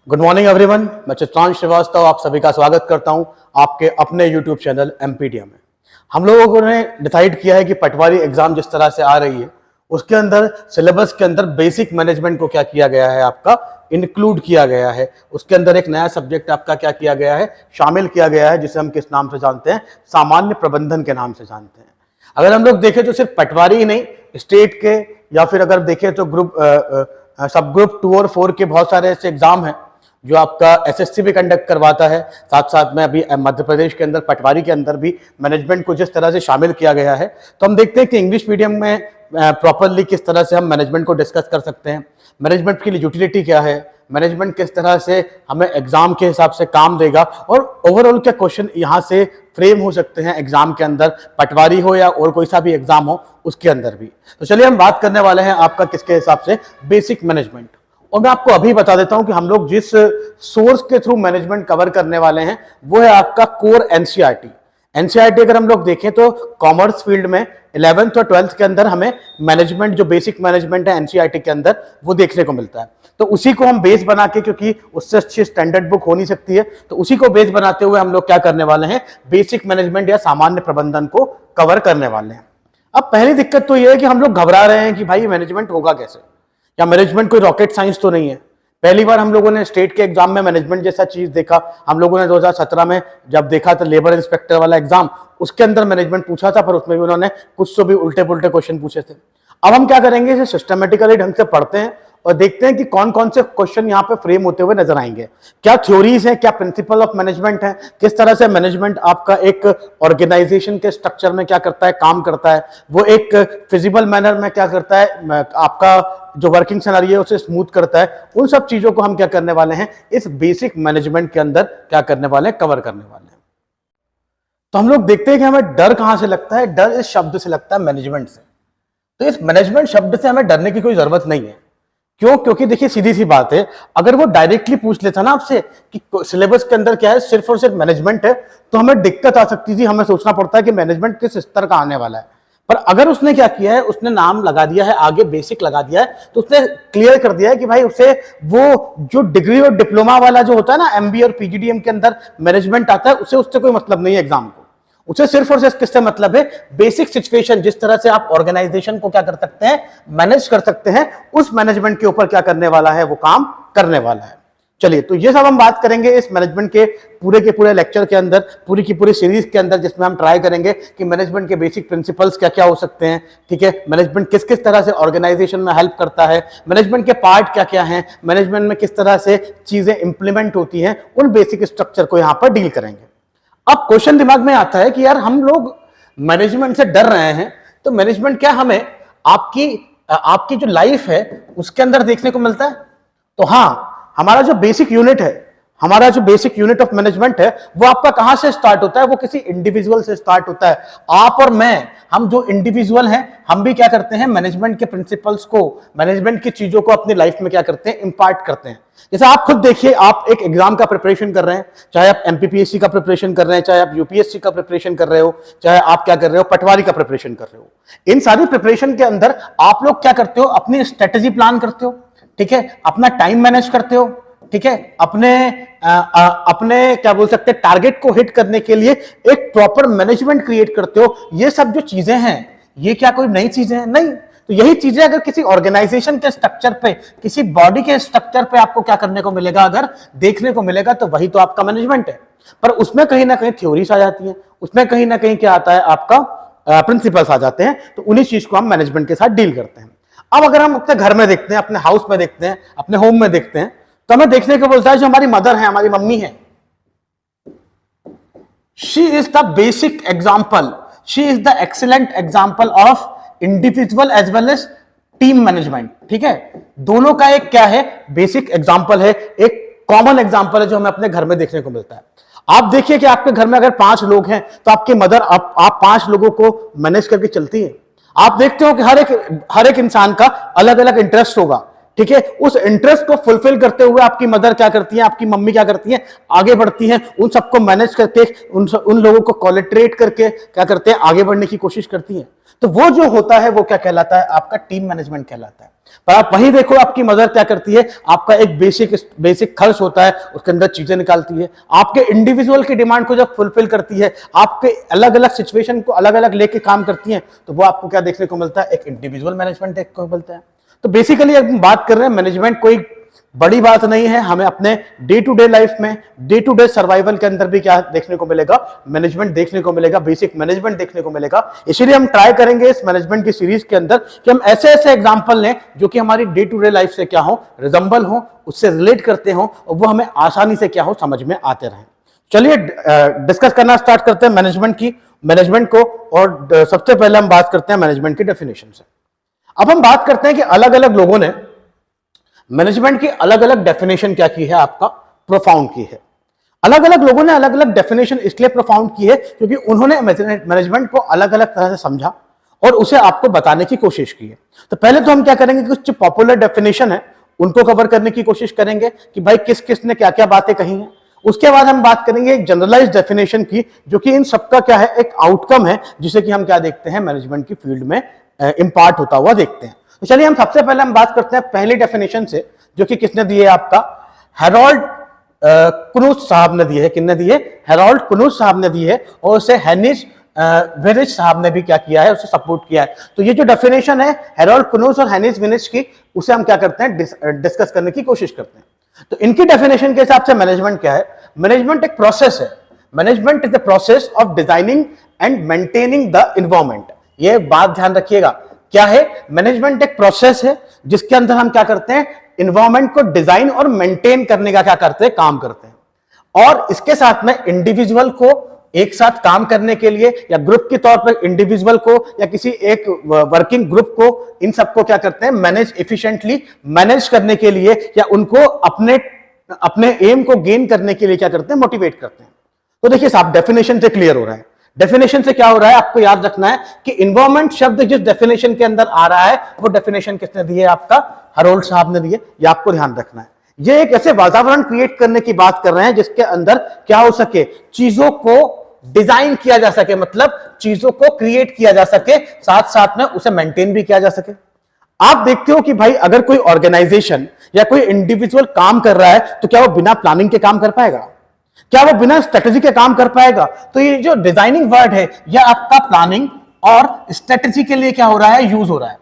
Good morning everyone, मैं चित्रांश श्रीवास्तव आप सभी का स्वागत करता हूं आपके अपने यूट्यूब चैनल एमपीडिया में। हम लोगों ने डिसाइड किया है कि पटवारी एग्जाम जिस तरह से आ रही है उसके अंदर सिलेबस के अंदर बेसिक मैनेजमेंट को क्या किया गया है, आपका इंक्लूड किया गया है। उसके अंदर एक नया सब्जेक्ट आपका क्या किया गया है, शामिल किया गया है, जिसे हम किस नाम से जानते हैं, सामान्य प्रबंधन के नाम से जानते हैं। अगर हम लोग देखें तो सिर्फ पटवारी ही नहीं, स्टेट के या फिर अगर देखें तो ग्रुप सब ग्रुप 2 और 4 के बहुत सारे ऐसे एग्जाम हैं जो आपका एसएससी भी कंडक्ट करवाता है। साथ साथ में अभी मध्य प्रदेश के अंदर पटवारी के अंदर भी मैनेजमेंट को जिस तरह से शामिल किया गया है, तो हम देखते हैं कि इंग्लिश मीडियम में प्रॉपरली किस तरह से हम मैनेजमेंट को डिस्कस कर सकते हैं, मैनेजमेंट की यूटिलिटी क्या है, मैनेजमेंट किस तरह से हमें एग्जाम के हिसाब से काम देगा और ओवरऑल क्या क्वेश्चन यहाँ से फ्रेम हो सकते हैं एग्जाम के अंदर, पटवारी हो या और कोई सा भी एग्जाम हो उसके अंदर भी। तो चलिए हम बात करने वाले हैं आपका किसके हिसाब से, बेसिक मैनेजमेंट। और मैं आपको अभी बता देता हूं कि हम लोग जिस सोर्स के थ्रू मैनेजमेंट कवर करने वाले हैं वो है आपका कोर एनसीईआरटी। एनसीईआरटी अगर हम लोग देखें तो कॉमर्स फील्ड में 11th और 12th के अंदर हमें मैनेजमेंट, जो बेसिक मैनेजमेंट है एनसीईआरटी के अंदर, वो देखने को मिलता है। तो उसी को हम बेस बना के, क्योंकि उससे अच्छी स्टैंडर्ड बुक हो नहीं सकती है, तो उसी को बेस बनाते हुए हम लोग क्या करने वाले हैं, बेसिक मैनेजमेंट या सामान्य प्रबंधन को कवर करने वाले हैं। अब पहली दिक्कत तो यह है कि हम लोग घबरा रहे हैं कि भाई मैनेजमेंट होगा कैसे, या मैनेजमेंट कोई रॉकेट साइंस तो नहीं है। पहली बार हम लोगों ने स्टेट के एग्जाम में मैनेजमेंट जैसा चीज देखा, हम लोगों ने 2017 में जब देखा तो लेबर इंस्पेक्टर वाला एग्जाम, उसके अंदर मैनेजमेंट पूछा था, पर उसमें भी उन्होंने कुछ तो भी उल्टे पुल्टे क्वेश्चन पूछे थे। अब हम क्या करेंगे, इसे सिस्टमेटिकली ढंग से पढ़ते हैं और देखते हैं कि कौन कौन से क्वेश्चन यहाँ पे फ्रेम होते हुए नजर आएंगे, क्या थ्योरीज हैं, क्या प्रिंसिपल ऑफ मैनेजमेंट है, किस तरह से मैनेजमेंट आपका एक ऑर्गेनाइजेशन के स्ट्रक्चर में क्या करता है, काम करता है, वो एक फिजिबल मैनर में क्या करता है, आपका जो वर्किंग सिनेरियो है उसे स्मूथ करता है। उन सब चीजों को हम क्या करने वाले हैं, इस बेसिक मैनेजमेंट के अंदर क्या करने वाले हैं, कवर करने वाले हैं। तो हम लोग देखते हैं कि हमें डर कहां से लगता है, डर इस शब्द से लगता है, मैनेजमेंट से। तो इस मैनेजमेंट शब्द से हमें डरने की कोई जरूरत नहीं है। क्यों? क्योंकि देखिए सीधी सी बात है, अगर वो डायरेक्टली पूछ लेता ना आपसे कि सिलेबस के अंदर क्या है, सिर्फ और सिर्फ मैनेजमेंट है, तो हमें दिक्कत आ सकती थी, हमें सोचना पड़ता है कि मैनेजमेंट किस स्तर का आने वाला है। पर अगर उसने क्या किया है, उसने नाम लगा दिया है, आगे बेसिक लगा दिया है, तो उसने क्लियर कर दिया है कि भाई उसे वो जो डिग्री और डिप्लोमा वाला जो होता है ना, एमबीए और पीजीडीएम के अंदर मैनेजमेंट आता है, उसे उससे कोई मतलब नहीं है एग्जाम को। उसे सिर्फ और सिर्फ किससे मतलब है, बेसिक सिचुएशन, जिस तरह से आप ऑर्गेनाइजेशन को क्या कर सकते हैं, मैनेज कर सकते हैं, उस मैनेजमेंट के ऊपर क्या करने वाला है, वो काम करने वाला है। चलिए, तो ये सब हम बात करेंगे इस मैनेजमेंट के पूरे लेक्चर के अंदर, पूरी की पूरी सीरीज के अंदर, जिसमें हम ट्राई करेंगे कि मैनेजमेंट के बेसिक प्रिंसिपल्स क्या क्या हो सकते हैं, ठीक है, मैनेजमेंट किस किस तरह से ऑर्गेनाइजेशन में हेल्प करता है, मैनेजमेंट के पार्ट क्या क्या हैं, मैनेजमेंट में किस तरह से चीजें इंप्लीमेंट होती हैं, उन बेसिक स्ट्रक्चर को यहाँ पर डील करेंगे। अब क्वेश्चन दिमाग में आता है कि यार हम लोग मैनेजमेंट से डर रहे हैं, तो मैनेजमेंट क्या हमें आपकी जो लाइफ है उसके अंदर देखने को मिलता है? तो हाँ, हमारा जो बेसिक यूनिट ऑफ मैनेजमेंट है वो आपका कहां से स्टार्ट होता है, वो किसी इंडिविजुअल से स्टार्ट होता है। आप और मैं, हम जो इंडिविजुअल हैं, हम भी क्या करते हैं, मैनेजमेंट के प्रिंसिपल्स को, मैनेजमेंट की चीजों को अपनी लाइफ में क्या करते हैं, इंपार्ट करते हैं। जैसे आप खुद देखिए, आप एक एग्जाम का प्रिपरेशन कर रहे हैं, चाहे आप एमपीपीएससी का प्रिपरेशन कर रहे हैं, चाहे आप यूपीएससी का प्रिपरेशन कर रहे हो, चाहे आप क्या कर रहे हो, पटवारी का प्रिपरेशन कर रहे हो, इन सारी प्रिपरेशन के अंदर आप लोग क्या करते हो, अपनी स्ट्रेटेजी प्लान करते हो, ठीक है, अपना टाइम मैनेज करते हो, ठीक है, अपने क्या बोल सकते हैं, टारगेट को हिट करने के लिए एक प्रॉपर मैनेजमेंट क्रिएट करते हो। ये सब जो चीजें हैं, ये क्या कोई नई चीजें हैं? नहीं। तो यही चीजें अगर किसी ऑर्गेनाइजेशन के स्ट्रक्चर पे, किसी बॉडी के स्ट्रक्चर पे आपको क्या करने को मिलेगा, अगर देखने को मिलेगा, तो वही तो आपका मैनेजमेंट है। पर उसमें कहीं ना कहीं थ्योरीज आ जाती है, उसमें कहीं ना कहीं क्या आता है, आपका प्रिंसिपल्स आ जाते हैं। तो उन्हीं चीज को हम मैनेजमेंट के साथ डील करते हैं। अब अगर हम अपने घर में देखते हैं, अपने हाउस में देखते हैं, अपने होम में देखते हैं, तो हमें देखने को बोलता है जो हमारी मदर है, हमारी मम्मी है, she is the basic example, she is the excellent example of individual as well as team management. ठीक है, दोनों का एक क्या है, बेसिक एग्जाम्पल है, एक कॉमन एग्जाम्पल है जो हमें अपने घर में देखने को मिलता है। आप देखिए कि आपके घर में अगर 5 लोग हैं, तो आपकी मदर आप 5 लोगों को मैनेज करके चलती है। आप देखते हो कि हर एक इंसान का अलग अलग इंटरेस्ट होगा, ठीक है, उस इंटरेस्ट को फुलफिल करते हुए आपकी मदर क्या करती है, आपकी मम्मी क्या करती है, आगे बढ़ती हैं, उन सबको मैनेज करके उन लोगों को कोलेटरेट करके क्या करते हैं, आगे बढ़ने की कोशिश करती हैं। तो वो जो होता है वो क्या कहलाता है, आपका टीम मैनेजमेंट कहलाता है। पर आप वहीं देखो आपकी मदर क्या करती है, आपका एक बेसिक खर्च होता है, उसके अंदर चीजें निकालती है, आपके इंडिविजुअल की डिमांड को जब फुलफिल करती है, आपके अलग अलग सिचुएशन को अलग अलग लेके काम करती है, तो वो आपको क्या देखने को मिलता है, एक इंडिविजुअल मैनेजमेंट देखने को मिलता है। तो बेसिकली हम बात कर रहे हैं, मैनेजमेंट कोई बड़ी बात नहीं है, हमें अपने डे टू डे लाइफ में, डे टू डे सर्वाइवल के अंदर भी क्या देखने को मिलेगा, मैनेजमेंट देखने को मिलेगा, बेसिक मैनेजमेंट देखने को मिलेगा। इसीलिए हम ट्राई करेंगे इस मैनेजमेंट की सीरीज के अंदर कि हम ऐसे ऐसे एग्जांपल लें जो कि हमारी डे टू डे लाइफ से क्या हो, रिजम्बल हो, उससे रिलेट करते हो, और वो हमें आसानी से क्या हो, समझ में आते रहे। चलिए डिस्कस करना स्टार्ट करते हैं मैनेजमेंट को, और सबसे पहले हम बात करते हैं मैनेजमेंट की डेफिनेशन से। अब हम बात करते हैं कि अलग अलग लोगों ने मैनेजमेंट की अलग अलग डेफिनेशन क्या की है, आपका प्रोफाउंड की है। अलग अलग लोगों ने अलग अलग डेफिनेशन इसलिए प्रोफाउंड की है क्योंकि उन्होंने मैनेजमेंट को अलग अलग तरह से समझा और उसे आपको बताने की कोशिश की है। तो पहले तो हम क्या करेंगे, कुछ पॉपुलर डेफिनेशन है उनको कवर करने की कोशिश करेंगे कि भाई किस किस ने क्या क्या बातें कही हैं। उसके बाद हम बात करेंगे एक जनरलाइज डेफिनेशन की, जो कि इन सबका क्या है, एक आउटकम है, जिसे कि हम क्या देखते हैं, मैनेजमेंट की फील्ड में इंपार्ट होता हुआ देखते हैं। तो चलिए हम सबसे पहले हम बात करते हैं पहली डेफिनेशन से, जो कि किसने दी है, आपका हेरोल्ड कुनूज साहब ने दी है। किसने दी है, हेरोल्ड कुनूज साहब ने दी है, और उसे हेनिस विनिश साहब ने भी क्या किया है, उसे सपोर्ट किया है। तो ये जो डेफिनेशन है हेरोल्ड कुनूज और हेनिस विनिश की, उसे हम क्या करते हैं, डिस्कस करने की कोशिश करते हैं। तो इनकी डेफिनेशन के हिसाब से मैनेजमेंट क्या है, मैनेजमेंट एक प्रोसेस है। Management is the process of designing and maintaining the environment. ये बात ध्यान रखिएगा, क्या है, मैनेजमेंट एक प्रोसेस है जिसके अंदर हम क्या करते हैं, एनवायरनमेंट को डिजाइन और मेंटेन करने का क्या करते हैं, काम करते हैं। और इसके साथ में इंडिविजुअल को एक साथ काम करने के लिए, या ग्रुप के तौर पर इंडिविजुअल को, या किसी एक वर्किंग ग्रुप को, इन सबको क्या करते हैं, मैनेज एफिशिएंटली मैनेज करने के लिए, या उनको अपने एम को गेन करने के लिए क्या करते हैं, मोटिवेट करते हैं। तो देखिए साहब, डेफिनेशन से क्लियर हो रहा है। डेफिनेशन से क्या हो रहा है, आपको याद रखना है कि एनवायरनमेंट शब्द जिस डेफिनेशन के अंदर आ रहा है, वो डेफिनेशन किसने दी है, आपका हेरोल्ड साहब ने दी है। ये आपको ध्यान रखना है। ये एक ऐसे वातावरण क्रिएट करने की बात कर रहे हैं जिसके अंदर क्या हो सके, चीजों को डिजाइन किया जा सके, मतलब चीजों को क्रिएट किया जा सके, साथ साथ में उसे मेंटेन भी किया जा सके। आप देखते हो कि भाई अगर कोई ऑर्गेनाइजेशन या कोई इंडिविजुअल काम कर रहा है, तो क्या वो बिना प्लानिंग के काम कर पाएगा, क्या वो बिना स्ट्रेटेजी के काम कर पाएगा? तो ये जो डिजाइनिंग वर्ड है, यह आपका प्लानिंग और स्ट्रेटेजी के लिए क्या हो रहा है, यूज हो रहा है।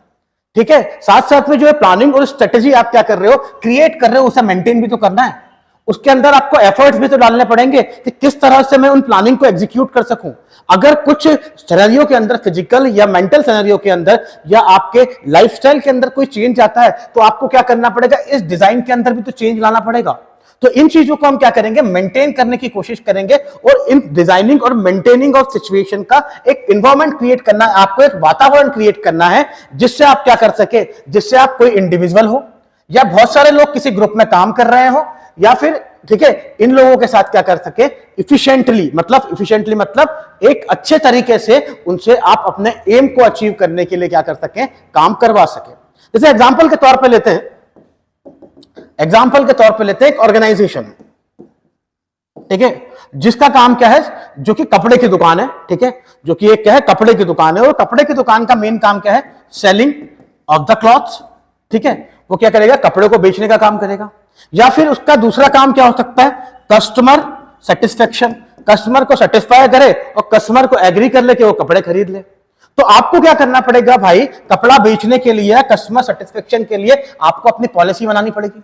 ठीक है, साथ साथ में जो है प्लानिंग और स्ट्रेटेजी आप क्या कर रहे हो, क्रिएट कर रहे हो, उसे मेंटेन भी तो करना है। उसके अंदर आपको एफर्ट्स भी तो डालने पड़ेंगे कि किस तरह से मैं उन प्लानिंग को एग्जीक्यूट कर सकूं। अगर कुछ सिनेरियो के अंदर, फिजिकल या मेंटल सिनेरियो के अंदर, या आपके लाइफस्टाइल के अंदर कोई चेंज आता है, तो आपको क्या करना पड़ेगा, इस डिजाइन के अंदर भी तो चेंज लाना पड़ेगा। तो इन चीजों को हम क्या करेंगे, मेंटेन करने की कोशिश करेंगे, और इन डिजाइनिंग और मेंटेनिंग ऑफ सिचुएशन का एक एनवायरनमेंट क्रिएट करना है, आपको एक वातावरण क्रिएट करना है, जिससे आप क्या कर सके, जिससे आप कोई इंडिविजुअल हो या बहुत सारे लोग किसी ग्रुप में काम कर रहे हो, या फिर ठीक है, इन लोगों के साथ क्या कर सके, इफिशिएंटली मतलब एक अच्छे तरीके से उनसे आप अपने एम को अचीव करने के लिए क्या कर सके, काम करवा सके। जैसे एग्जाम्पल के तौर पर लेते हैं, एक ऑर्गेनाइजेशन, ठीक है, जिसका काम क्या है, जो कि कपड़े की दुकान है, ठीक है, जो कि एक क्या है, कपड़े की दुकान है, और कपड़े की दुकान का मेन काम क्या है, सेलिंग ऑफ द क्लॉथ्स। ठीक है, वो क्या करेगा, कपड़े को बेचने का काम करेगा। या फिर उसका दूसरा काम क्या हो सकता है, कस्टमर सेटिस्फेक्शन, कस्टमर को सेटिस्फाई करे और कस्टमर को एग्री कर ले कि वो कपड़े खरीद ले। तो आपको क्या करना पड़ेगा भाई, कपड़ा बेचने के लिए, कस्टमर सेटिस्फेक्शन के लिए आपको अपनी पॉलिसी बनानी पड़ेगी,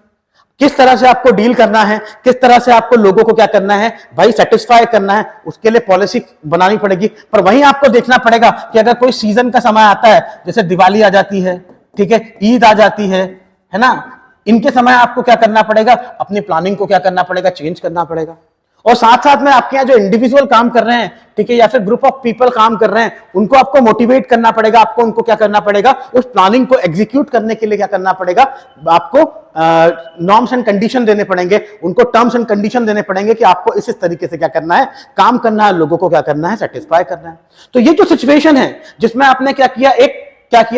किस तरह से आपको डील करना है, किस तरह से आपको लोगों को क्या करना है भाई, सेटिस्फाई करना है, उसके लिए पॉलिसी बनानी पड़ेगी। पर वहीं आपको देखना पड़ेगा कि अगर कोई सीजन का समय आता है, जैसे दिवाली आ जाती है, ठीक है, ईद आ जाती है ना, इनके समय आपको क्या करना पड़ेगा, अपनी प्लानिंग को क्या करना पड़ेगा, चेंज करना पड़ेगा। और साथ साथ में आपके यहाँ जो इंडिविजुअल काम कर रहे हैं, ठीक है, या फिर ग्रुप ऑफ पीपल काम कर रहे हैं, उनको आपको मोटिवेट करना पड़ेगा, आपको उनको क्या करना पड़ेगा, उस प्लानिंग को एग्जीक्यूट करने के लिए क्या करना पड़ेगा, आपको नॉर्म्स एंड कंडीशन देने पड़ेंगे, उनको टर्म्स एंड कंडीशन देने पड़ेंगे कि आपको इस तरीके से क्या करना है, काम करना है, लोगों को क्या करना है, सेटिस्फाई करना है। तो ये जो सिचुएशन है जिसमें आपने क्या किया,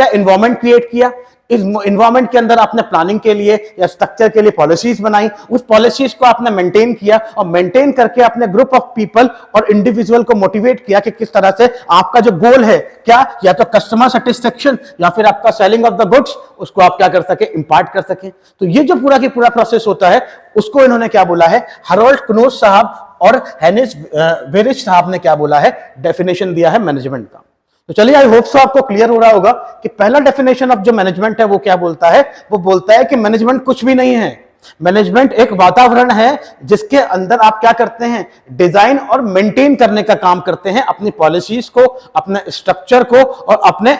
एनवायरनमेंट क्रिएट किया, इस इन्वायरमेंट के अंदर आपने प्लानिंग के लिए या स्ट्रक्चर के लिए पॉलिसीज बनाई, उस पॉलिसीज को आपने मेंटेन किया और मेंटेन करके अपने ग्रुप ऑफ पीपल और इंडिविजुअल को मोटिवेट किया कि किस तरह से आपका जो गोल है क्या, या तो कस्टमर सेटिस्फेक्शन या फिर आपका सेलिंग ऑफ द गुड्स, उसको आप क्या कर सके, इंपार्ट कर सके। तो ये जो पूरा की पूरा प्रोसेस होता है उसको इन्होंने क्या बोला है, हरोल्ड क्नूज साहब और हेनिस वेरिच साहब ने क्या बोला है, डेफिनेशन दिया है मैनेजमेंट का। तो चलिए आई होप सो आपको क्लियर हो रहा होगा कि पहला डेफिनेशन ऑफ जो मैनेजमेंट है वो क्या बोलता है, वो बोलता है कि मैनेजमेंट कुछ भी नहीं है। मैनेजमेंट एक वातावरण है जिसके अंदर आप क्या करते हैं, डिजाइन और मेंटेन करने का काम करते हैं, अपनी पॉलिसीज को, अपने स्ट्रक्चर को और अपने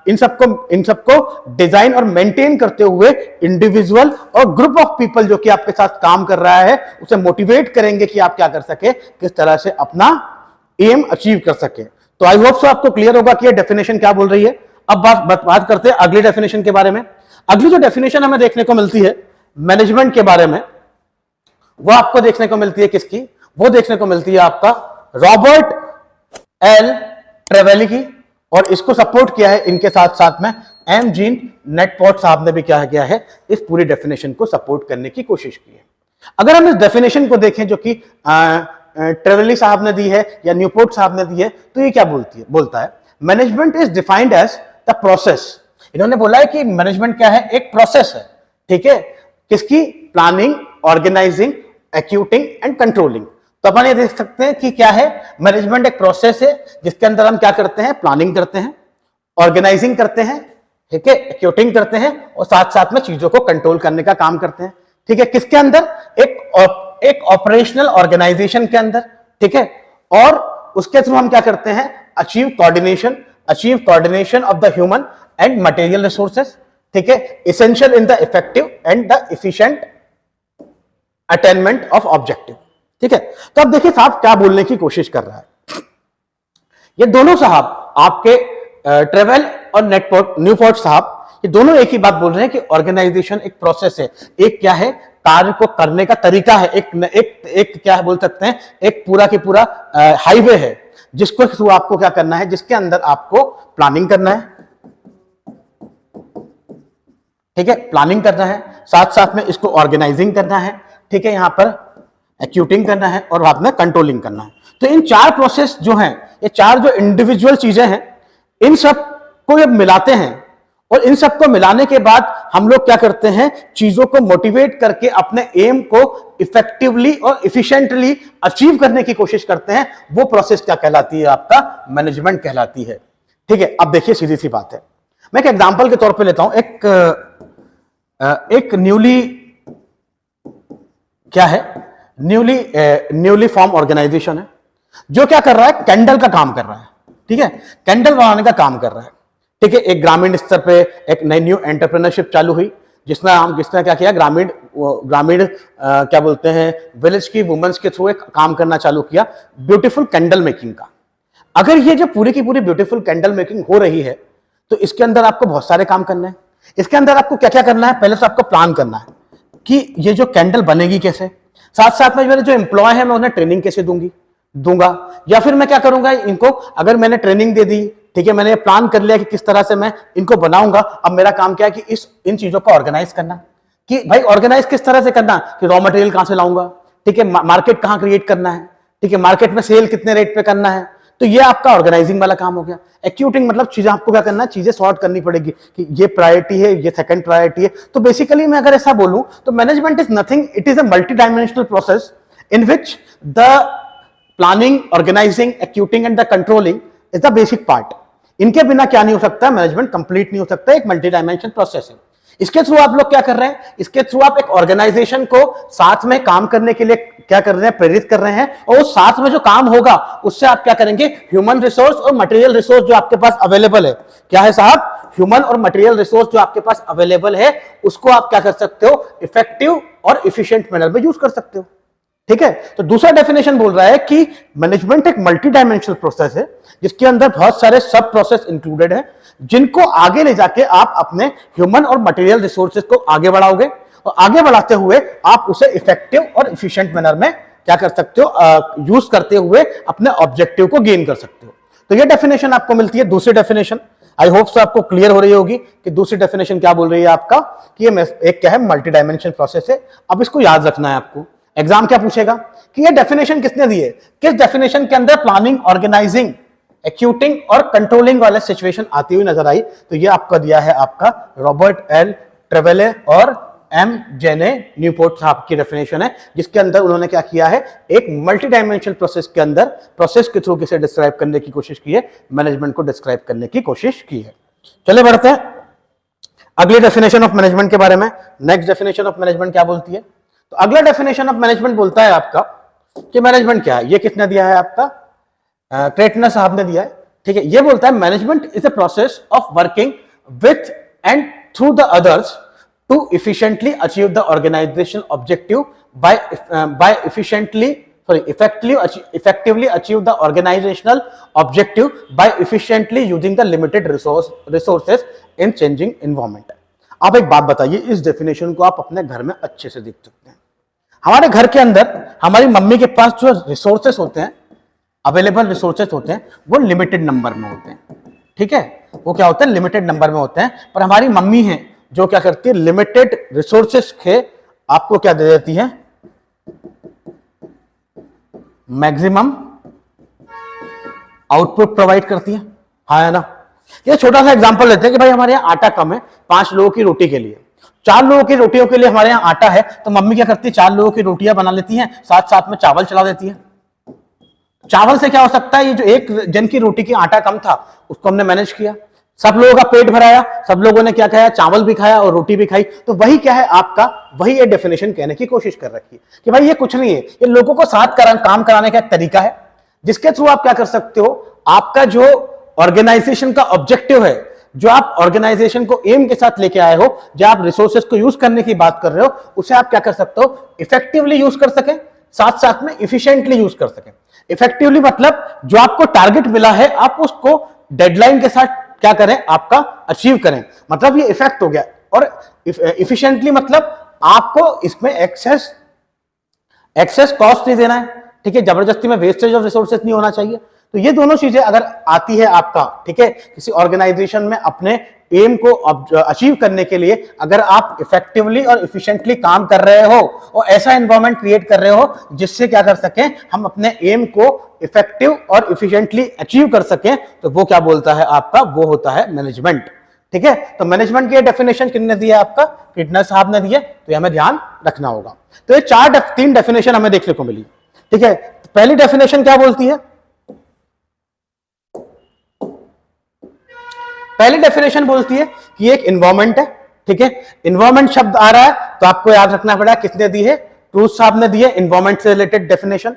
इन सबको डिजाइन और मेंटेन करते हुए इंडिविजुअल और ग्रुप ऑफ पीपल जो कि आपके साथ काम कर रहा है उसे मोटिवेट करेंगे कि आप क्या कर सके, किस तरह से अपना एम अचीव कर सके। तो आई होप सो आपको क्लियर होगा कि ये डेफिनेशन क्या बोल रही है। अब बात करते हैं अगली डेफिनेशन के बारे में। अगली जो डेफिनेशन हमें देखने को मिलती है मैनेजमेंट के बारे में, वो आपको देखने को मिलती है किसकी, वो देखने को मिलती है आपका रॉबर्ट एल ट्रेवेली की, और इसको सपोर्ट किया है इनके साथ साथ में एम जीन नेटपॉट साहब ने भी क्या किया है, इस पूरी डेफिनेशन को सपोर्ट करने की कोशिश की है। अगर हम इस डेफिनेशन को देखें जो कि ट्रेवेली साहब ने दी है या न्यूपोर्ट साहब ने दी है, तो ये क्या बोलता है management is defined as the process. इन्होंने बोला है कि मैनेजमेंट क्या है, एक प्रोसेस है, ठीक है, किसकी, planning, organising, executing and controlling. तो अपन ये देख सकते हैं कि क्या है, मैनेजमेंट एक प्रोसेस है जिसके अंदर हम क्या करते हैं, प्लानिंग करते हैं, ऑर्गेनाइजिंग करते हैं, ठीक है, एक्यूटिंग करते हैं और साथ साथ में चीजों को कंट्रोल करने का काम करते हैं, ठीक है, किसके अंदर, एक ऑपरेशनल ऑर्गेनाइजेशन के अंदर, ठीक है, और उसके थ्रू हम क्या करते हैं, achieve coordination of the human and material resources, ठीक है, essential in the effective and the efficient attainment of objective, ठीक है। तो अब देखिए साहब क्या बोलने की कोशिश कर रहा है। ये दोनों साहब आपके ट्रेवेल और न्यूपोर्ट साहब, ये दोनों एक ही बात बोल रहे हैं कि ऑर्गेनाइजेशन एक प्रोसेस है, एक क्या है, कार्य को करने का तरीका है, एक क्या है बोल सकते हैं, एक पूरा की पूरा हाईवे है जिसको थ्रू आपको क्या करना है, जिसके अंदर आपको प्लानिंग करना है, ठीक है, प्लानिंग करना है, साथ साथ में इसको ऑर्गेनाइजिंग करना है, ठीक है, यहां पर एक्यूटिंग करना है और बाद में कंट्रोलिंग करना है। तो इन चार प्रोसेस जो हैं, ये चार जो इंडिविजुअल चीजें हैं, इन सब को जब मिलाते हैं और इन सबको मिलाने के बाद हम लोग क्या करते हैं, चीजों को मोटिवेट करके अपने एम को इफेक्टिवली और इफिशिएंटली अचीव करने की कोशिश करते हैं, वो प्रोसेस क्या कहलाती है, आपका मैनेजमेंट कहलाती है, ठीक है। अब देखिए सीधी सी बात है, मैं एक एग्जांपल के तौर पे लेता हूं, एक न्यूली फॉर्म ऑर्गेनाइजेशन है जो क्या कर रहा है, कैंडल का काम कर रहा है, ठीक है, कैंडल बनाने का काम कर रहा है, ठीक है। एक ग्रामीण स्तर पे एक नई न्यू एंटरप्रेन्योरशिप चालू हुई जिसने क्या किया, ग्रामीण क्या बोलते हैं, विलेज की वुमेन्स के थ्रू एक काम करना चालू किया ब्यूटीफुल कैंडल मेकिंग का। अगर ये जो पूरी की पूरी ब्यूटीफुल कैंडल मेकिंग हो रही है तो इसके अंदर आपको बहुत सारे काम करने हैं। इसके अंदर आपको क्या क्या करना है, पहले तो आपको प्लान करना है कि ये जो कैंडल बनेगी कैसे, साथ साथ में मेरे जो एम्प्लॉय है मैं उन्हें ट्रेनिंग कैसे दूंगा, या फिर मैं क्या करूंगा, इनको अगर मैंने ट्रेनिंग दे दी, ठीक है, मैंने प्लान कर लिया कि किस तरह से मैं इनको बनाऊंगा, अब मेरा काम क्या है कि इन चीजों को ऑर्गेनाइज करना, कि भाई ऑर्गेनाइज किस तरह से करना, कि रॉ मटेरियल कहां से लाऊंगा, ठीक है, मार्केट कहां क्रिएट करना है, ठीक है, मार्केट में सेल कितने रेट पे करना है, तो ये आपका ऑर्गेनाइजिंग वाला काम हो गया। एक्यूटिंग मतलब चीजें आपको क्या करना है, चीजें सॉर्ट करनी पड़ेगी कि ये प्रायोरिटी है, ये सेकंड प्रायोरिटी है। तो बेसिकली मैं अगर ऐसा बोलूं तो management is nothing, it is a multi dimensional process in which the planning, organising, executing and the controlling is the basic part. इनके बिना क्या नहीं हो सकता, मैनेजमेंट कंप्लीट नहीं हो सकता, एक मल्टी डायमेंशनल प्रोसेस है। इसके थ्रू आप लोग क्या कर रहे हैं, इसके थ्रू आप एक ऑर्गेनाइजेशन को साथ में काम करने के लिए क्या कर रहे हैं, प्रेरित कर रहे हैं, और उस साथ में जो काम होगा उससे आप क्या करेंगे, ह्यूमन रिसोर्स और मटेरियल रिसोर्स जो आपके पास अवेलेबल है, क्या है साहब, ह्यूमन और मटेरियल रिसोर्स जो आपके पास अवेलेबल है उसको आप क्या कर सकते हो, इफेक्टिव और इफिशिएंट मैनर में यूज कर सकते हो, ठीक है। तो दूसरा डेफिनेशन बोल रहा है कि मैनेजमेंट एक मल्टी डायमेंशनल प्रोसेस है जिसके अंदर बहुत सारे सब प्रोसेस इंक्लूडेड है, जिनको आगे ले जाके आप अपने ह्यूमन और मटेरियल रिसोर्सेज को आगे बढ़ाओगे, और आगे बढ़ाते हुए आप उसे इफेक्टिव और इफिशिएंट मैनर में क्या कर सकते हो, यूज करते हुए अपने ऑब्जेक्टिव को गेन कर सकते हो। तो ये डेफिनेशन आपको मिलती है। दूसरी डेफिनेशन, आई होप सो आपको क्लियर हो रही होगी कि दूसरी डेफिनेशन क्या बोल रही है आपका कि ये एक क्या है, मल्टी डायमेंशन प्रोसेस है। अब इसको याद रखना है आपको। एग्जाम क्या पूछेगा कि ये डेफिनेशन किसने दी है, किस डेफिनेशन के अंदर प्लानिंग, ऑर्गेनाइजिंग, एक्यूटिंग और कंट्रोलिंग वाले सिचुएशन आती हुई नजर आई। तो ये आपका दिया है आपका रॉबर्ट एल ट्रेवेले और एम जेने न्यूपोर्ट साहब की डेफिनेशन है, जिसके अंदर उन्होंने क्या किया है, एक मल्टी डायमेंशनल प्रोसेस के अंदर प्रोसेस के थ्रू किसे डिस्क्राइब करने की कोशिश की है, मैनेजमेंट को डिस्क्राइब करने की कोशिश की है। चलिए बढ़ते हैं अगली डेफिनेशन ऑफ मैनेजमेंट के बारे में। नेक्स्ट डेफिनेशन ऑफ मैनेजमेंट क्या बोलती है? तो अगला डेफिनेशन ऑफ मैनेजमेंट बोलता है आपका कि मैनेजमेंट क्या है। ये किसने दिया है आपका? क्रेटनर साहब ने दिया है। ठीक है, ये बोलता है management is a process of working with and through the others to efficiently achieve the organizational objective by effectively achieve the organizational objective by efficiently using the limited resources in changing environment। आप एक बात बताइए, इस definition को आप अपने घर में अच्छे से देख सकते हैं। हमारे घर के अंदर हमारी मम्मी के पास जो रिसोर्सेस होते हैं, अवेलेबल रिसोर्सेस होते हैं, वो लिमिटेड नंबर में होते हैं। ठीक है, वो क्या होते हैं, लिमिटेड नंबर में होते हैं। पर हमारी मम्मी है जो क्या करती है, लिमिटेड रिसोर्सेस के आपको क्या दे देती है, मैक्सिमम आउटपुट प्रोवाइड करती है। हाँ है ना। ये छोटा सा एग्जांपल लेते हैं कि भाई हमारे यहाँ आटा कम है 5 लोगों की रोटी के लिए, 4 लोगों की रोटियों के लिए हमारे यहाँ आटा है, तो मम्मी क्या करती है, 4 लोगों की रोटियां बना लेती हैं, साथ साथ में चावल चला देती है। चावल से क्या हो सकता है, ये जो एक जन की रोटी की आटा कम था उसको हमने मैनेज किया, सब लोगों का पेट भराया, सब लोगों ने क्या खाया, चावल भी खाया और रोटी भी खाई। तो वही क्या है आपका, वही ये डेफिनेशन कहने की कोशिश कर रखी है कि भाई ये कुछ नहीं है, ये लोगों को साथ काम कराने का एक तरीका है, जिसके थ्रू आप क्या कर सकते हो, आपका जो ऑर्गेनाइजेशन का ऑब्जेक्टिव है, जो आप ऑर्गेनाइजेशन को एम के साथ लेके आए हो, जो आप रिसोर्सेज को यूज करने की बात कर रहे हो, उसे आप क्या कर सकते हो, इफेक्टिवली यूज कर सके, साथ साथ में इफिशिएंटली यूज कर सके। इफेक्टिवली मतलब जो आपको टारगेट मिला है आप उसको डेडलाइन के साथ क्या करें, आपका अचीव करें, मतलब ये इफेक्ट हो गया। और इफिशिएंटली मतलब आपको इसमें एक्सेस कॉस्ट नहीं देना है। ठीक है, जबरदस्ती में वेस्टेज ऑफ रिसोर्सेज नहीं होना चाहिए। तो ये दोनों चीजें अगर आती है आपका, ठीक है, किसी ऑर्गेनाइजेशन में अपने एम को अचीव करने के लिए, अगर आप इफेक्टिवली और इफिशिएंटली काम कर रहे हो और ऐसा एनवायरनमेंट क्रिएट कर रहे हो जिससे क्या कर सकें, हम अपने एम को इफेक्टिव और इफिशिएंटली अचीव कर सकें, तो वो क्या बोलता है आपका, वो होता है मैनेजमेंट। ठीक है, तो मैनेजमेंट की डेफिनेशन किसने दी है आपका, क्रेटनर साहब ने दी है। तो ये हमें ध्यान रखना होगा। तो ये 3 डेफिनेशन हमें देखने को मिली। ठीक है, तो पहली डेफिनेशन क्या बोलती है, पहली डेफिनेशन बोलती है कि एक एनवायरनमेंट है। ठीक है, एनवायरनमेंट शब्द आ रहा है तो आपको याद रखना पड़ेगा किसने दी है, ट्रूथ साहब ने दी है, एनवायरनमेंट से रिलेटेड डेफिनेशन।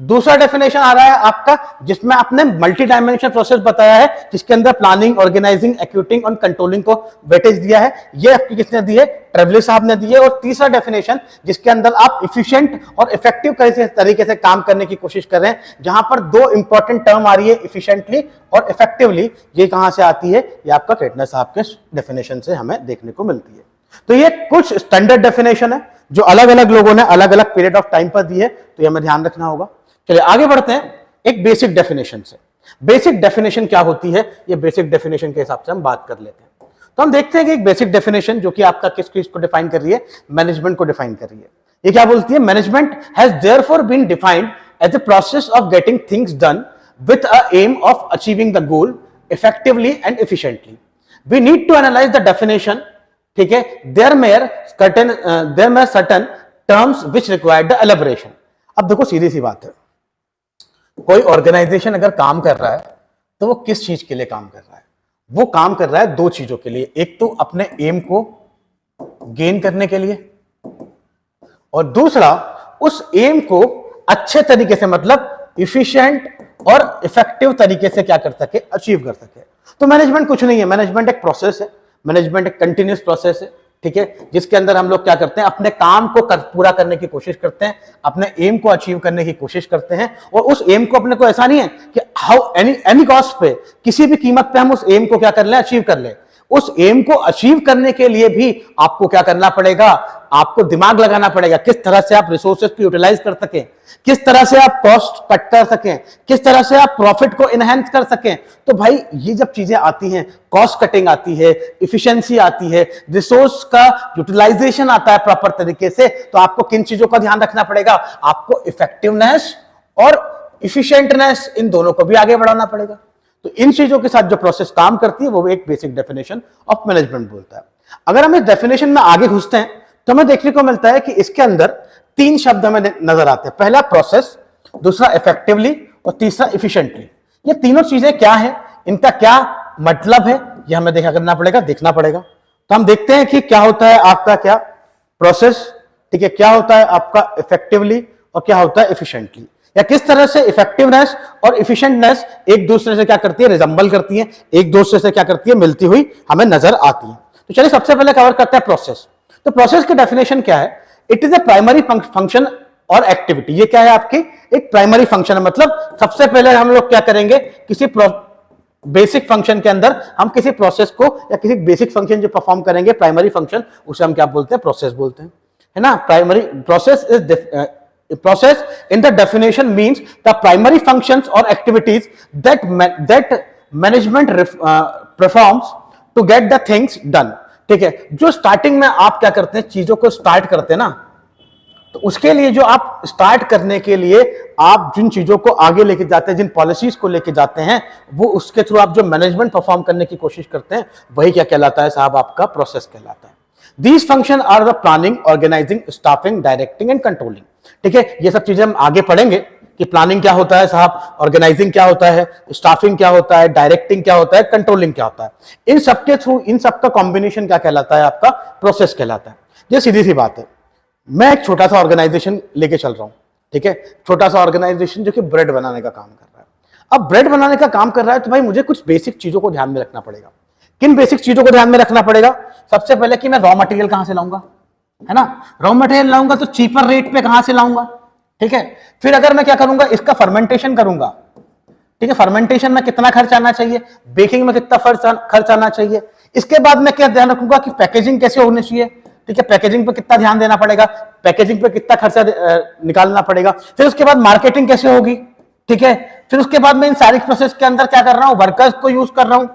दूसरा डेफिनेशन आ रहा है आपका जिसमें आपने मल्टी डायमेंशनल प्रोसेस बताया है, जिसके अंदर प्लानिंग, ऑर्गेनाइजिंग, एक्यूटिंग और कंट्रोलिंग को वेटेज दिया है। ये आपकी किसने दी है, ट्रेवेले साहब ने दी है। और तीसरा डेफिनेशन जिसके अंदर आप इफिशिएंट और इफेक्टिव तरीके से काम करने की कोशिश कर रहे हैं, जहां पर 2 इंपॉर्टेंट टर्म आ रही है, इफिशिएंटली और इफेक्टिवली। ये कहां से आती है, ये आपका क्रेटनर साहब के डेफिनेशन से हमें देखने को मिलती है। तो ये कुछ स्टैंडर्ड डेफिनेशन है जो अलग अलग लोगों ने अलग अलग पीरियड ऑफ टाइम पर दी है, तो ये हमें ध्यान रखना होगा। चलिए आगे बढ़ते हैं एक बेसिक डेफिनेशन से। बेसिक डेफिनेशन क्या होती है, ये बेसिक डेफिनेशन के हिसाब से हम बात कर लेते हैं। तो हम देखते हैं कि एक बेसिक डेफिनेशन जो कि आपका किस चीज को डिफाइन कर रही है, मैनेजमेंट को डिफाइन कर रही है। ये क्या बोलती है, management has therefore been defined as a process of getting things done with a aim of achieving the goal effectively and efficiently. We need to analyse the definition. ठीक है, there are certain terms which require the elaboration. अब देखो सीधी सी बात है, कोई organisation अगर काम कर रहा है तो वो किस चीज के लिए काम कर रहा है, वो काम कर रहा है 2 चीजों के लिए। एक तो अपने एम को गेन करने के लिए, और दूसरा उस एम को अच्छे तरीके से, मतलब इफिशिएंट और इफेक्टिव तरीके से क्या कर सके, अचीव कर सके। तो मैनेजमेंट कुछ नहीं है, मैनेजमेंट एक प्रोसेस है, मैनेजमेंट एक कंटिन्यूअस प्रोसेस है। ठीक है, जिसके अंदर हम लोग क्या करते हैं, अपने काम को पूरा करने की कोशिश करते हैं, अपने एम को अचीव करने की कोशिश करते हैं। और उस एम को अपने को ऐसा नहीं है कि हाउ एनी कॉस्ट पे, किसी भी कीमत पे हम उस एम को क्या कर लें, अचीव कर लें। उस एम को अचीव करने के लिए भी आपको क्या करना पड़ेगा, आपको दिमाग लगाना पड़ेगा, किस तरह से आप रिसोर्सेज को यूटिलाइज कर सकें, किस तरह से आप कॉस्ट कट कर सकें, किस तरह से आप प्रॉफिट को इनहेंस कर सकें। तो भाई ये जब चीजें आती हैं, कॉस्ट कटिंग आती है, इफिशिएंसी आती है, रिसोर्स का यूटिलाइजेशन आता है प्रॉपर तरीके से, तो आपको किन चीजों का ध्यान रखना पड़ेगा, आपको इफेक्टिवनेस और इफिशिएंटनेस इन दोनों को भी आगे बढ़ाना पड़ेगा। तो इन चीजों के साथ जो प्रोसेस काम करती है वो एक बेसिक डेफिनेशन ऑफ मैनेजमेंट बोलता है। अगर हम इस डेफिनेशन में आगे घुसते हैं तो हमें देखने को मिलता है कि इसके अंदर तीन शब्द हमें नजर आते हैं। पहला प्रोसेस, दूसरा इफेक्टिवली और तीसरा इफिशिएंटली। ये तीनों चीजें क्या है, इनका क्या मतलब है, ये हमें देखना पड़ेगा। तो हम देखते हैं कि क्या होता है आपका क्या प्रोसेस, ठीक है, क्या होता है आपका इफेक्टिवली और क्या होता है इफिशिएंटली, या किस तरह से इफेक्टिवनेस और इफिशिएंटनेस एक दूसरे से क्या करती है, रिजम्बल करती है, एक दूसरे से क्या करती है, मिलती हुई हमें नजर आती है। तो चलिए सबसे पहले कवर करते हैं प्रोसेस। तो प्रोसेस की डेफिनेशन क्या है, it is a primary function और एक्टिविटी। ये क्या है आपकी एक प्राइमरी फंक्शन है, मतलब सबसे पहले हम लोग क्या करेंगे, किसी बेसिक फंक्शन के अंदर हम किसी प्रोसेस को या किसी बेसिक फंक्शन जो परफॉर्म करेंगे, प्राइमरी फंक्शन, उसे हम क्या बोलते हैं, प्रोसेस बोलते हैं, है ना। Primary process is process in the definition means the primary functions or activities that management performs to get the things done। ठीक है, जो स्टार्टिंग में आप क्या करते हैं, चीजों को स्टार्ट करते हैं ना, तो उसके लिए जो आप स्टार्ट करने के लिए आप जिन चीजों को आगे लेके जाते हैं, जिन पॉलिसीज को लेके जाते हैं, वो उसके थ्रू आप जो मैनेजमेंट परफॉर्म करने की कोशिश करते हैं, वही क्या कहलाता है साहब, आपका प्रोसेस कहलाता है। These functions are the planning, organizing, staffing, directing and controlling। ठीक है, ये सब चीजें हम आगे पढ़ेंगे कि प्लानिंग क्या होता है साहब, ऑर्गेनाइजिंग क्या होता है, स्टाफिंग क्या होता है, डायरेक्टिंग क्या होता है, कंट्रोलिंग क्या होता है। इन सब के थ्रू इन सब का कॉम्बिनेशन क्या कहलाता है, आपका प्रोसेस कहलाता है। ये सीधी सी बात है, मैं एक छोटा सा ऑर्गेनाइजेशन लेके चल रहा हूं, ठीक है, छोटा सा ऑर्गेनाइजेशन जो कि ब्रेड बनाने का काम कर रहा है। अब ब्रेड बनाने का काम कर रहा है तो भाई मुझे कुछ बेसिक चीजों को ध्यान में रखना पड़ेगा। किन बेसिक चीजों को ध्यान में रखना पड़ेगा, सबसे पहले कि मैं रॉ मटेरियल कहां से लाऊंगा, है ना, रॉ मटेरियल लाऊंगा तो चीपर रेट पे कहां से लाऊंगा, ठीक है। फिर अगर मैं क्या करूंगा, इसका फर्मेंटेशन करूंगा, ठीक है, फर्मेंटेशन में कितना खर्च आना चाहिए, बेकिंग में कितना खर्च आना चाहिए। इसके बाद मैं क्या ध्यान रखूंगा कि पैकेजिंग कैसे होनी चाहिए, ठीक है, पैकेजिंग पे कितना ध्यान देना पड़ेगा, पैकेजिंग पे कितना खर्चा निकालना पड़ेगा। फिर उसके बाद मार्केटिंग कैसे होगी, ठीक है। फिर उसके बाद मैं इन सारी प्रोसेस के अंदर क्या कर रहा हूं, वर्कर्स को यूज कर रहा हूं,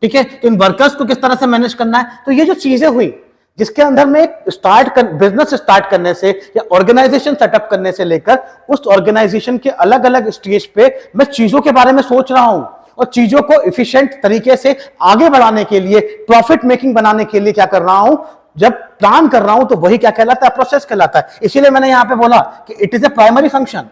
ठीक है, तो इन वर्कर्स को किस तरह से मैनेज करना है। तो ये जो चीजें हुई जिसके अंदर में बिजनेस स्टार्ट करने से या ऑर्गेनाइजेशन सेटअप करने से लेकर उस ऑर्गेनाइजेशन के अलग अलग स्टेज पे मैं चीजों के बारे में सोच रहा हूं और चीजों को इफिशिएंट तरीके से आगे बढ़ाने के लिए, प्रॉफिट मेकिंग बनाने के लिए क्या कर रहा हूं, जब प्लान कर रहा हूं, तो वही क्या कहलाता है, प्रोसेस कहलाता है। इसीलिए मैंने यहां पे बोला कि it is a primary function.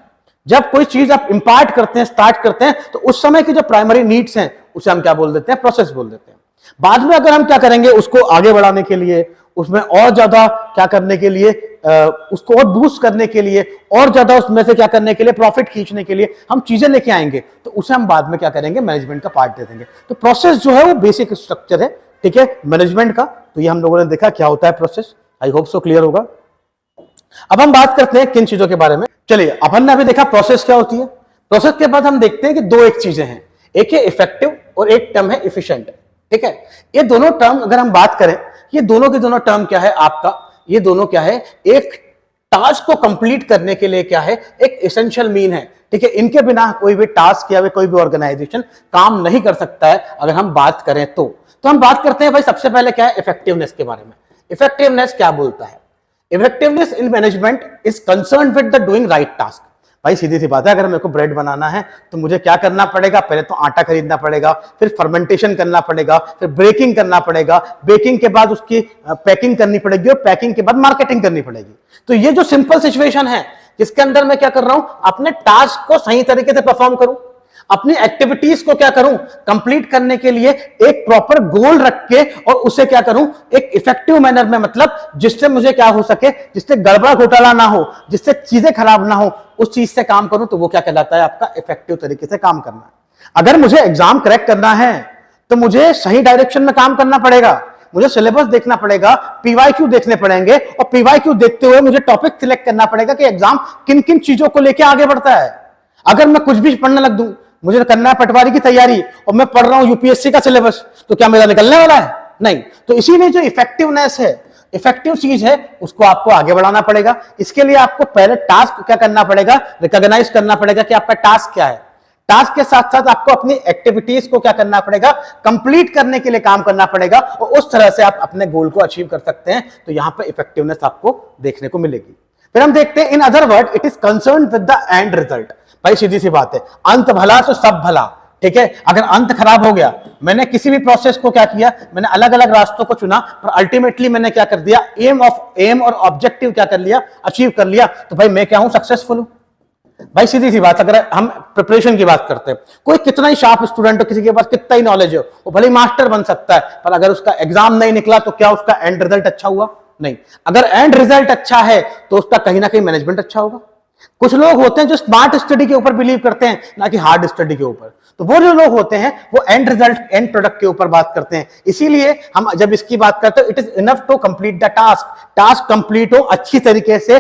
जब कोई चीज आप इंपार्ट करते हैं, स्टार्ट करते हैं, तो उस समय की जो प्राइमरी नीड्स हैं उसे हम क्या बोल देते हैं, प्रोसेस बोल देते हैं। बाद में अगर हम क्या करेंगे, उसको आगे बढ़ाने के लिए, उसमें और ज्यादा क्या करने के लिए, उसको और बूस्ट करने के लिए, और ज्यादा उसमें से क्या करने के लिए, प्रॉफिट खींचने के लिए हम चीजें लेके आएंगे, तो उसे हम बाद में क्या करेंगे, मैनेजमेंट का पार्ट दे देंगे। तो प्रोसेस जो है वो बेसिक स्ट्रक्चर है, ठीक है, मैनेजमेंट का। तो ये हम लोगों ने देखा क्या होता है process. I hope so clear होगा। अब हम बात करते हैं किन चीजों के बारे में। चलिए, अपन ने अभी देखा प्रोसेस क्या होती है। प्रोसेस के बाद हम देखते हैं कि दो एक चीजें हैं, एक है इफेक्टिव और एक टर्म है इफिशिएंट, ठीक है। ये दोनों टर्म अगर हम बात करें, ये दोनों के दोनों टर्म क्या है आपका, ये दोनों क्या है, एक टास्क को कंप्लीट करने के लिए क्या है, एक एसेंशियल मीन है, ठीक है। इनके बिना कोई भी टास्क या कोई भी ऑर्गेनाइजेशन काम नहीं कर सकता है। अगर हम बात करें तो हम बात करते हैं भाई सबसे पहले क्या है, इफेक्टिवनेस के बारे में। इफेक्टिवनेस क्या बोलता है, effectiveness in management is concern with the doing right task. भाई सीधी सी बात है, अगर मेरे को ब्रेड बनाना है तो मुझे क्या करना पड़ेगा, पहले तो आटा खरीदना पड़ेगा, फिर फर्मेंटेशन करना पड़ेगा, फिर ब्रेकिंग करना पड़ेगा, बेकिंग के बाद उसकी पैकिंग करनी पड़ेगी और पैकिंग के बाद मार्केटिंग करनी पड़ेगी। तो ये जो सिंपल सिचुएशन है जिसके अंदर मैं क्या कर रहा हूं, अपने टास्क को सही तरीके से परफॉर्म करूं, अपनी एक्टिविटीज को क्या करूं, कंप्लीट करने के लिए एक प्रॉपर गोल रख के और उसे क्या करूं, एक इफेक्टिव मैनर में, मतलब जिससे मुझे क्या हो सके, जिससे गड़बड़ घोटाला ना हो, जिससे चीजें खराब ना हो, उस चीज से काम करूं, तो वो क्या कहलाता है आपका इफेक्टिव तरीके से काम करना है। अगर मुझे एग्जाम क्रैक करना है तो मुझे सही डायरेक्शन में काम करना पड़ेगा, मुझे सिलेबस देखना पड़ेगा, पीवाईक्यू देखने पड़ेंगे और पीवाईक्यू देखते हुए मुझे टॉपिक सिलेक्ट करना पड़ेगा कि एग्जाम किन किन चीजों को लेकर आगे बढ़ता है। अगर मैं कुछ भी पढ़ने लग दूं, मुझे करना है पटवारी की तैयारी और मैं पढ़ रहा हूं यूपीएससी का सिलेबस, तो क्या मेरा निकलने वाला है, नहीं। तो इसीलिए जो इफेक्टिवनेस है, इफेक्टिव चीज है, उसको आपको आगे बढ़ाना पड़ेगा। इसके लिए आपको पहले टास्क क्या करना पड़ेगा, रिकॉग्नाइज करना पड़ेगा कि आपका टास्क क्या है। टास्क के साथ साथ आपको अपनी एक्टिविटीज को क्या करना पड़ेगा, कंप्लीट करने के लिए काम करना पड़ेगा, और उस तरह से आप अपने गोल को अचीव कर सकते हैं। तो यहां पर इफेक्टिवनेस आपको देखने को मिलेगी। फिर हम देखते हैं, in other word it is concern with the end result. भाई सीधी सी बात है, अंत भला तो सब भला, ठीक है। अगर अंत खराब हो गया, मैंने किसी भी प्रोसेस को क्या किया, मैंने अलग अलग रास्तों को चुना, पर अल्टीमेटली मैंने क्या कर दिया, एम और ऑब्जेक्टिव क्या कर लिया, अचीव कर लिया, तो भाई मैं क्या हूं, सक्सेसफुल हूं। भाई सीधी सी बात, अगर हम प्रिपरेशन की बात करते हैं, कोई कितना ही शार्प स्टूडेंट हो, किसी के पास कितना ही नॉलेज हो, वो भले ही मास्टर बन सकता है, पर अगर उसका एग्जाम नहीं निकला तो क्या उसका एंड रिजल्ट अच्छा हुआ? नहीं। अगर एंड रिजल्ट अच्छा है तो उसका कहीं ना कहीं मैनेजमेंट अच्छा होगा। कुछ लोग होते हैं जो स्मार्ट स्टडी के ऊपर बिलीव करते हैं, ना कि हार्ड स्टडी के ऊपर। तो वो जो लोग होते हैं वो एंड रिजल्ट, एंड प्रोडक्ट के ऊपर बात करते हैं। इसीलिए हम जब इसकी बात करते हैं, it is enough to complete the task, task complete हो अच्छी तरीके से,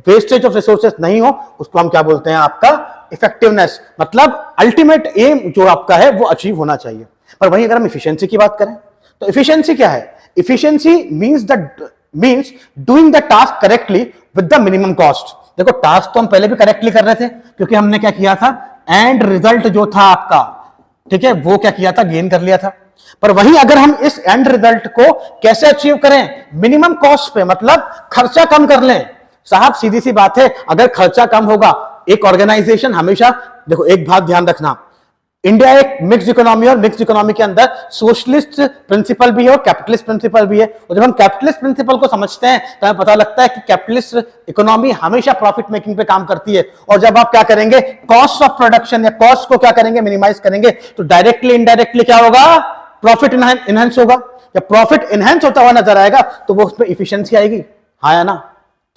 वेस्टेज ऑफ रिसोर्सेस नहीं हो, उसको हम क्या बोलते हैं, आपका इफेक्टिवनेस। मतलब अल्टीमेट एम जो आपका है वो अचीव होना चाहिए। पर वहीं अगर हम इफिशियंसी की बात करें, तो इफिशियंसी क्या है? Efficiency means doing the task correctly with the minimum cost. देखो, टास्क तो हम पहले भी करेक्टली कर रहे थे, क्योंकि हमने क्या किया था, एंड रिजल्ट जो था आपका, ठीक है, वो क्या किया था, गेन कर लिया था। पर वहीं अगर हम इस एंड रिजल्ट को कैसे अचीव करें, मिनिमम कॉस्ट पे, मतलब खर्चा कम कर लें। साहब सीधी सी बात है, अगर खर्चा कम होगा, एक ऑर्गेनाइजेशन हमेशा, देखो एक बात ध्यान रखना, इंडिया एक मिक्स्ड इकोनॉमी, और मिक्स्ड इकोनॉमी के अंदर सोशलिस्ट प्रिंसिपल भी है और कैपिटलिस्ट प्रिंसिपल भी है। और जब हम कैपिटलिस्ट प्रिंसिपल को समझते हैं तो हमें पता लगता है कि कैपिटलिस्ट इकोनॉमी हमेशा प्रॉफिट मेकिंग पे काम करती है। और जब आप क्या करेंगे, कॉस्ट ऑफ प्रोडक्शन या कॉस्ट को क्या करेंगे, मिनिमाइज करेंगे, तो डायरेक्टली इनडायरेक्टली क्या होगा, प्रॉफिट इनहेंस होगा। जब प्रॉफिट इनहेंस होता हुआ नजर आएगा तो वो उसमें इफिशियंसी आएगी, हाँ या ना,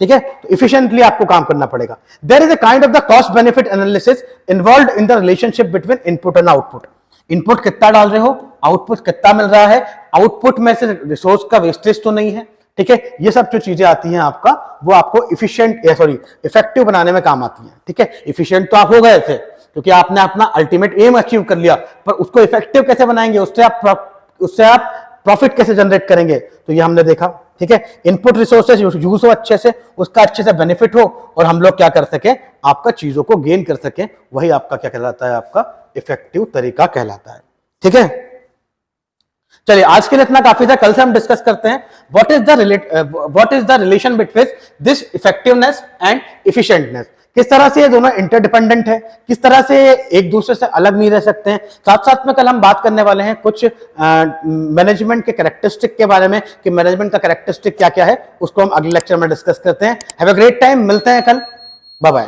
ठीक है। तो इफिशिएंटली आपको काम करना पड़ेगा। There is a kind of the cost benefit analysis involved in the relationship between input and output. Input कितना डाल रहे हो, आउटपुट कितना मिल रहा है, आउटपुट में से रिसोर्स का वेस्टेज तो नहीं है, ठीक है। ये सब जो चीजें आती हैं आपका, वो आपको इफेक्टिव बनाने में काम आती हैं, ठीक है। इफिशिएंट तो आप हो गए थे क्योंकि आपने अपना अल्टीमेट एम अचीव कर लिया, पर उसको इफेक्टिव कैसे बनाएंगे, उससे आप प्रॉफिट कैसे जनरेट करेंगे, तो ये हमने देखा, ठीक है। इनपुट रिसोर्सेज यूज हो अच्छे से, उसका अच्छे से बेनिफिट हो, और हम लोग क्या कर सके, आपका चीजों को गेन कर सके, वही आपका क्या कहलाता है, आपका इफेक्टिव तरीका कहलाता है, ठीक है। चलिए आज के लिए इतना काफी था। कल से हम डिस्कस करते हैं what is the relation between this effectiveness and efficientness. किस तरह से ये दोनों इंटरडिपेंडेंट है, किस तरह से एक दूसरे से अलग नहीं रह सकते हैं। साथ साथ में कल हम बात करने वाले हैं कुछ मैनेजमेंट के कैरेक्टरिस्टिक के बारे में, कि मैनेजमेंट का कैरेक्टरिस्टिक क्या क्या है, उसको हम अगले लेक्चर में डिस्कस करते हैं। हैव अ ग्रेट टाइम, मिलते हैं कल, बाय बाय।